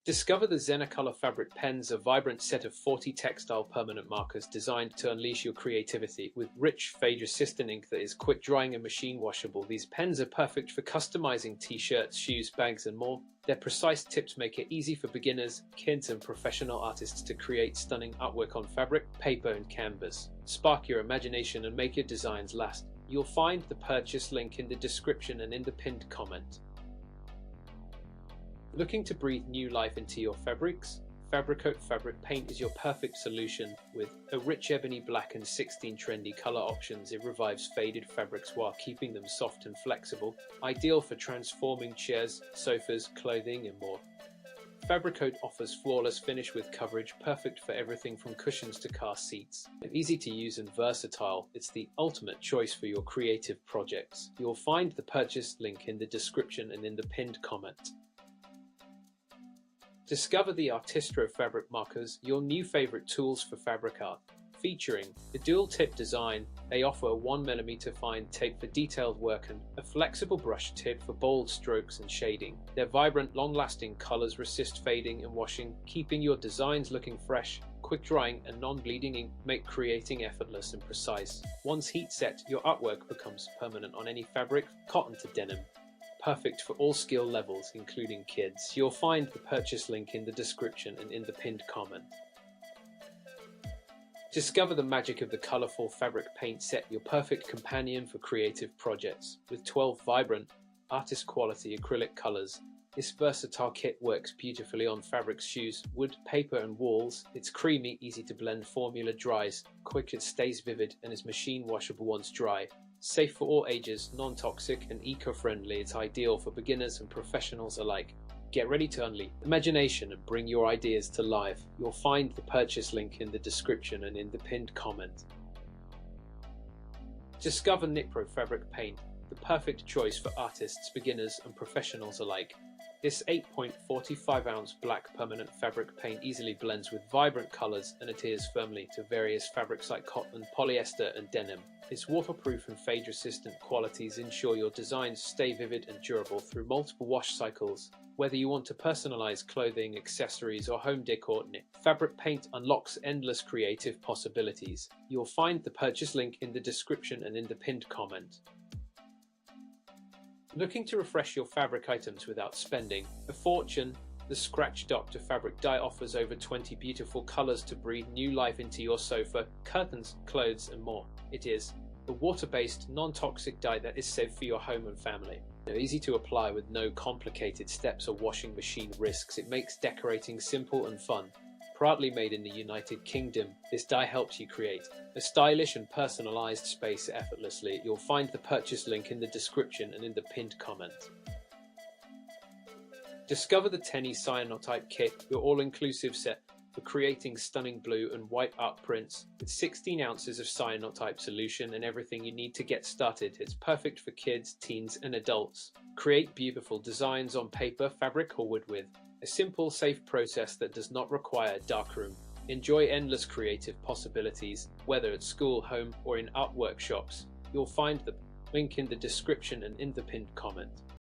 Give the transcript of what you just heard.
Discover the Zenacolor fabric pens, a vibrant set of 40 textile permanent markers designed to unleash your creativity. With rich, fade-resistant ink that is quick drying and machine washable, these pens are perfect for customizing t-shirts, shoes, bags, and more. Their precise tips make it easy for beginners, kids, and professional artists to create stunning artwork on fabric, paper, and canvas. Spark your imagination and make your designs last. You'll find the purchase link in the description and in the pinned comment. Looking to breathe new life into your fabrics? Fabricoat fabric paint is your perfect solution. With a rich ebony black and 16 trendy color options, it revives faded fabrics while keeping them soft and flexible, ideal for transforming chairs, sofas, clothing, and more. Fabricoat offers flawless finish with coverage, perfect for everything from cushions to car seats. Easy to use and versatile, it's the ultimate choice for your creative projects. You'll find the purchase link in the description and in the pinned comment. Discover the ARTISTRO fabric markers, your new favorite tools for fabric art. Featuring a dual-tip design, they offer a 1mm fine tape for detailed work and a flexible brush tip for bold strokes and shading. Their vibrant, long-lasting colors resist fading and washing, keeping your designs looking fresh. Quick drying and non-bleeding ink make creating effortless and precise. Once heat set, your artwork becomes permanent on any fabric, cotton to denim. Perfect for all skill levels, including kids. You'll find the purchase link in the description and in the pinned comment. Discover the magic of the colorful fabric paint set, your perfect companion for creative projects. With 12 vibrant, artist-quality acrylic colors, this versatile kit works beautifully on fabrics, shoes, wood, paper, and walls. Its creamy, easy-to-blend formula dries quick, it stays vivid, and is machine washable once dry. Safe for all ages, non-toxic, and eco-friendly, it's ideal for beginners and professionals alike. Get ready to unleash imagination and bring your ideas to life. You'll find the purchase link in the description and in the pinned comment. Discover Nicpro fabric paint, the perfect choice for artists, beginners, and professionals alike. This 8.45-ounce black permanent fabric paint easily blends with vibrant colors and adheres firmly to various fabrics like cotton, polyester, and denim. Its waterproof and fade-resistant qualities ensure your designs stay vivid and durable through multiple wash cycles. Whether you want to personalize clothing, accessories, or home decor, fabric paint unlocks endless creative possibilities. You'll find the purchase link in the description and in the pinned comment. Looking to refresh your fabric items without spending a fortune? The Scratch Doctor fabric dye offers over 20 beautiful colors to breathe new life into your sofa, curtains, clothes, and more. It is a water-based, non-toxic dye that is safe for your home and family. Easy to apply with no complicated steps or washing machine risks, it makes decorating simple and fun. Proudly made in the United Kingdom, this dye helps you create a stylish and personalized space effortlessly. You'll find the purchase link in the description and in the pinned comment. Discover the Tenee Cyanotype Kit, your all-inclusive set for creating stunning blue and white art prints. With 16 ounces of cyanotype solution and everything you need to get started, it's perfect for kids, teens, and adults. Create beautiful designs on paper, fabric, or wood with a simple, safe process that does not require a darkroom. Enjoy endless creative possibilities, whether at school, home, or in art workshops. You'll find the link in the description and in the pinned comment.